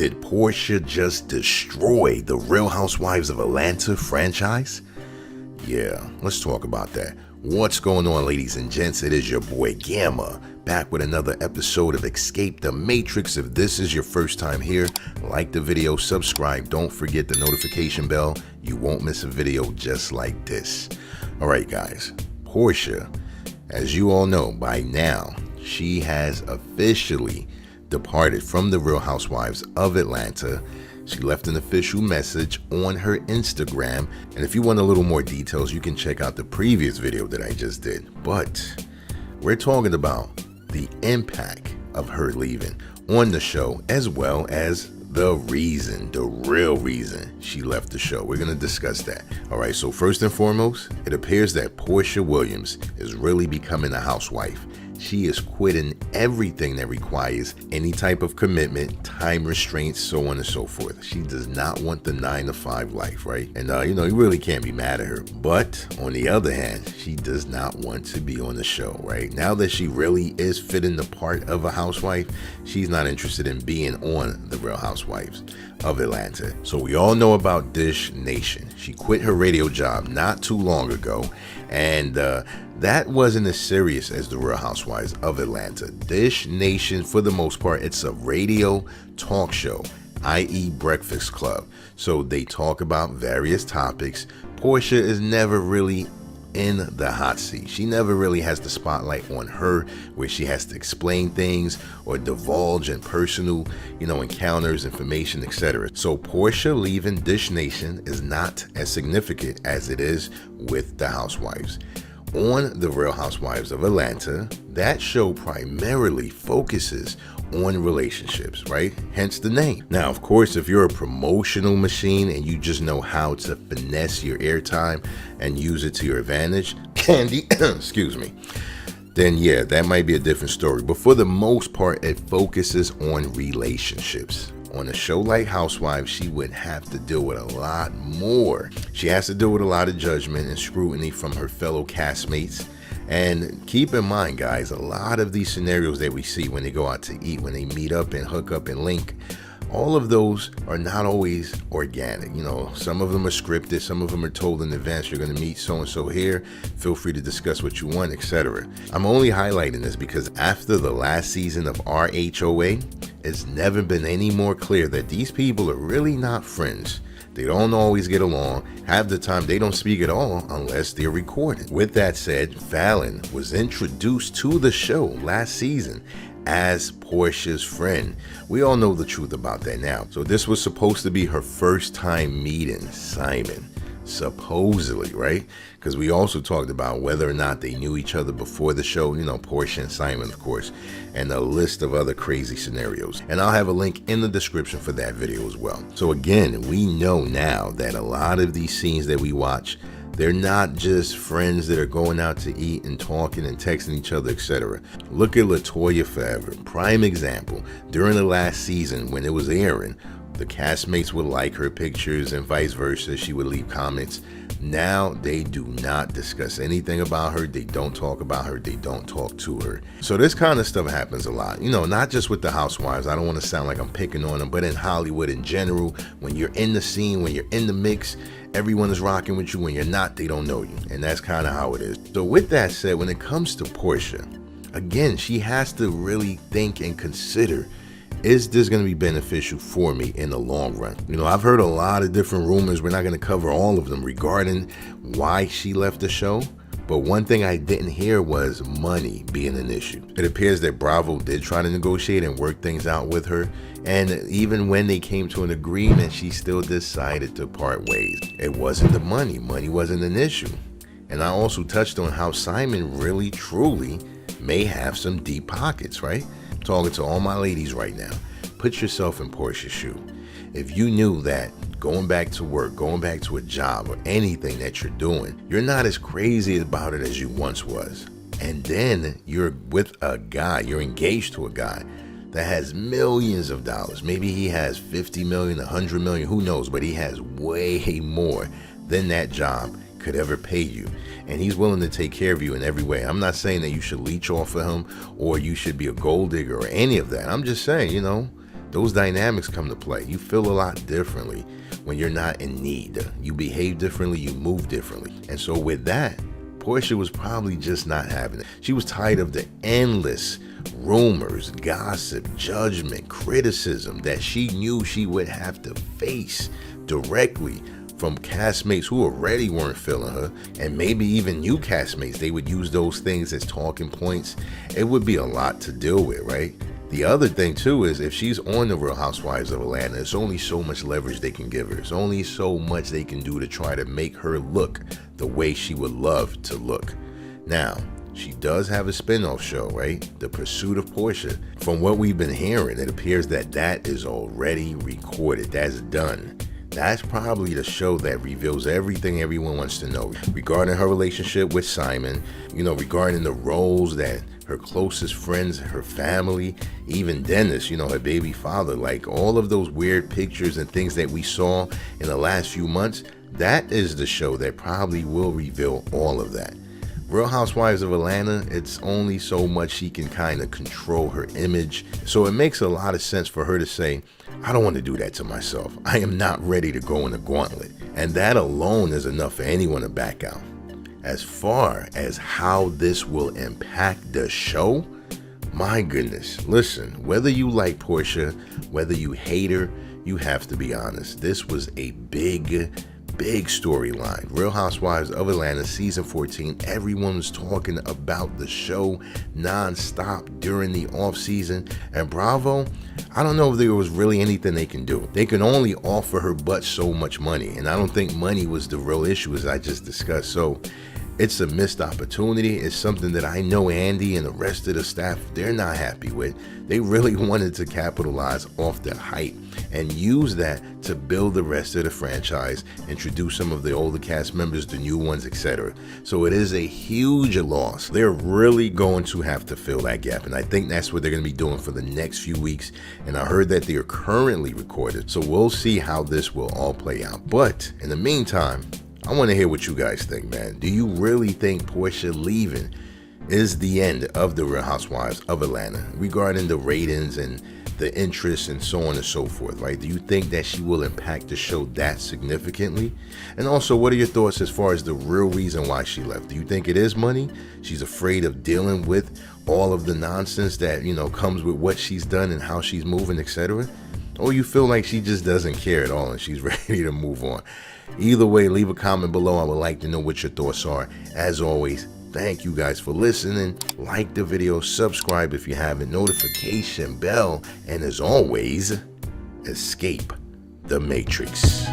Did Porsha just destroy the Real Housewives of Atlanta franchise? Yeah, let's talk about that. What's going on, ladies and gents? It is your boy Gamma, back with another episode of Escape the Matrix. If this is your first time here, like the video, subscribe, don't forget the notification bell. You won't miss a video just like this. Alright guys, Porsha, as you all know by now, she has officially departed from the Real Housewives of Atlanta. She left an official message on her Instagram, and if you want a little more details, you can check out the previous video that I just did. But we're talking about the impact of her leaving on the show, as well as the real reason she left the show. We're going to discuss that. All right, so first and foremost, it appears that Porsha Williams is really becoming a housewife. She is quitting everything that requires any type of commitment, time restraints, so on and so forth. She does not want the 9-to-5 life, right? And, you really can't be mad at her. But on the other hand, she does not want to be on the show, right? Now that she really is fitting the part of a housewife, she's not interested in being on the Real Housewives of Atlanta. So we all know about Dish Nation. She quit her radio job not too long ago, and that wasn't as serious as the Real Housewives of Atlanta. Dish Nation, for the most part, it's a radio talk show, i.e. Breakfast Club. So they talk about various topics. Porsha is never really in the hot seat. She never really has the spotlight on her where she has to explain things or divulge in personal, encounters, information, etc. So Porsha leaving Dish Nation is not as significant as it is with the Housewives. On the Real Housewives of Atlanta, that show primarily focuses on relationships, right? Hence the name. Now, of course, if you're a promotional machine and you just know how to finesse your airtime and use it to your advantage, Candy, excuse me, then yeah, that might be a different story. But for the most part, it focuses on relationships. On a show like Housewives, she would have to deal with a lot more. She has to deal with a lot of judgment and scrutiny from her fellow castmates. And keep in mind, guys, a lot of these scenarios that we see when they go out to eat, when they meet up and hook up and link, all of those are not always organic. Some of them are scripted, some of them are told in advance, you're going to meet so-and-so here, feel free to discuss what you want, etc. I'm only highlighting this because after the last season of RHOA, it's never been any more clear that these people are really not friends. They don't always get along. Half the time they don't speak at all unless they're recorded. With that said, Falynn was introduced to the show last season as Porsha's friend. We all know the truth about that now. So this was supposed to be her first time meeting Simon. Supposedly, right? Because we also talked about whether or not they knew each other before the show, Porsha and Simon, of course, and a list of other crazy scenarios. And I'll have a link in the description for that video as well. So again, we know now that a lot of these scenes that we watch, they're not just friends that are going out to eat and talking and texting each other, etc. Look at LaToya Forever, prime example. During the last season when it was airing, the castmates would like her pictures and vice versa. She would leave comments. Now they do not discuss anything about her. They don't talk about her. They don't talk to her. So this kind of stuff happens a lot. Not just with the Housewives. I don't want to sound like I'm picking on them, but in Hollywood in general, when you're in the scene, when you're in the mix, everyone is rocking with you. When you're not, they don't know you. And that's kind of how it is. So with that said, when it comes to Porsha, again, she has to really think and consider, is this going to be beneficial for me in the long run? I've heard a lot of different rumors. We're not going to cover all of them regarding why she left the show. But one thing I didn't hear was money being an issue. It appears that Bravo did try to negotiate and work things out with her. And even when they came to an agreement, she still decided to part ways. It wasn't the money. Money wasn't an issue. And I also touched on how Simon really, truly may have some deep pockets, right? Talking to all my ladies right now, put yourself in Porsha's shoe. If you knew that going back to work, going back to a job or anything that you're doing, you're not as crazy about it as you once was. And then you're with a guy, you're engaged to a guy that has millions of dollars. Maybe he has 50 million, 100 million, who knows, but he has way more than that job could ever pay you. And he's willing to take care of you in every way. I'm not saying that you should leech off of him or you should be a gold digger or any of that. I'm just saying, those dynamics come to play. You feel a lot differently when you're not in need. You behave differently, you move differently. And so with that, Porsha was probably just not having it. She was tired of the endless rumors, gossip, judgment, criticism that she knew she would have to face directly from castmates who already weren't feeling her, and maybe even new castmates. They would use those things as talking points. It would be a lot to deal with, right? The other thing too is if she's on the Real Housewives of Atlanta, it's only so much leverage they can give her. It's only so much they can do to try to make her look the way she would love to look. Now, she does have a spin-off show, right? The Pursuit of Porsha. From what we've been hearing, it appears that that is already recorded. That's done. That's probably the show that reveals everything everyone wants to know regarding her relationship with Simon, regarding the roles that her closest friends, her family, even Dennis, her baby father, like all of those weird pictures and things that we saw in the last few months. That is the show that probably will reveal all of that. Real Housewives of Atlanta, it's only so much she can kind of control her image. So it makes a lot of sense for her to say, I don't want to do that to myself. I am not ready to go in the gauntlet. And that alone is enough for anyone to back out. As far as how this will impact the show, my goodness, listen, whether you like Porsha, whether you hate her, you have to be honest. This was a big storyline. Real Housewives of Atlanta season 14. Everyone was talking about the show non-stop during the off season, and Bravo, I don't know if there was really anything they can do. They can only offer her but so much money, and I don't think money was the real issue, as I just discussed. So it's a missed opportunity. It's something that I know Andy and the rest of the staff, they're not happy with. They really wanted to capitalize off the hype and use that to build the rest of the franchise, introduce some of the older cast members, the new ones, etc. So it is a huge loss. They're really going to have to fill that gap, and I think that's what they're going to be doing for the next few weeks. And I heard that they are currently recorded, so we'll see how this will all play out. But in the meantime, I want to hear what you guys think, man. Do you really think Porsha leaving is the end of the Real Housewives of Atlanta regarding the ratings and the interest and so on and so forth, right? Do you think that she will impact the show that significantly? And also, what are your thoughts as far as the real reason why she left? Do you think it is money? She's afraid of dealing with all of the nonsense that, comes with what she's done and how she's moving, etc.? Or you feel like she just doesn't care at all and she's ready to move on? Either way, leave a comment below. I would like to know what your thoughts are. As always, thank you guys for listening. Like the video, subscribe if you haven't, notification bell, and as always, escape the Matrix.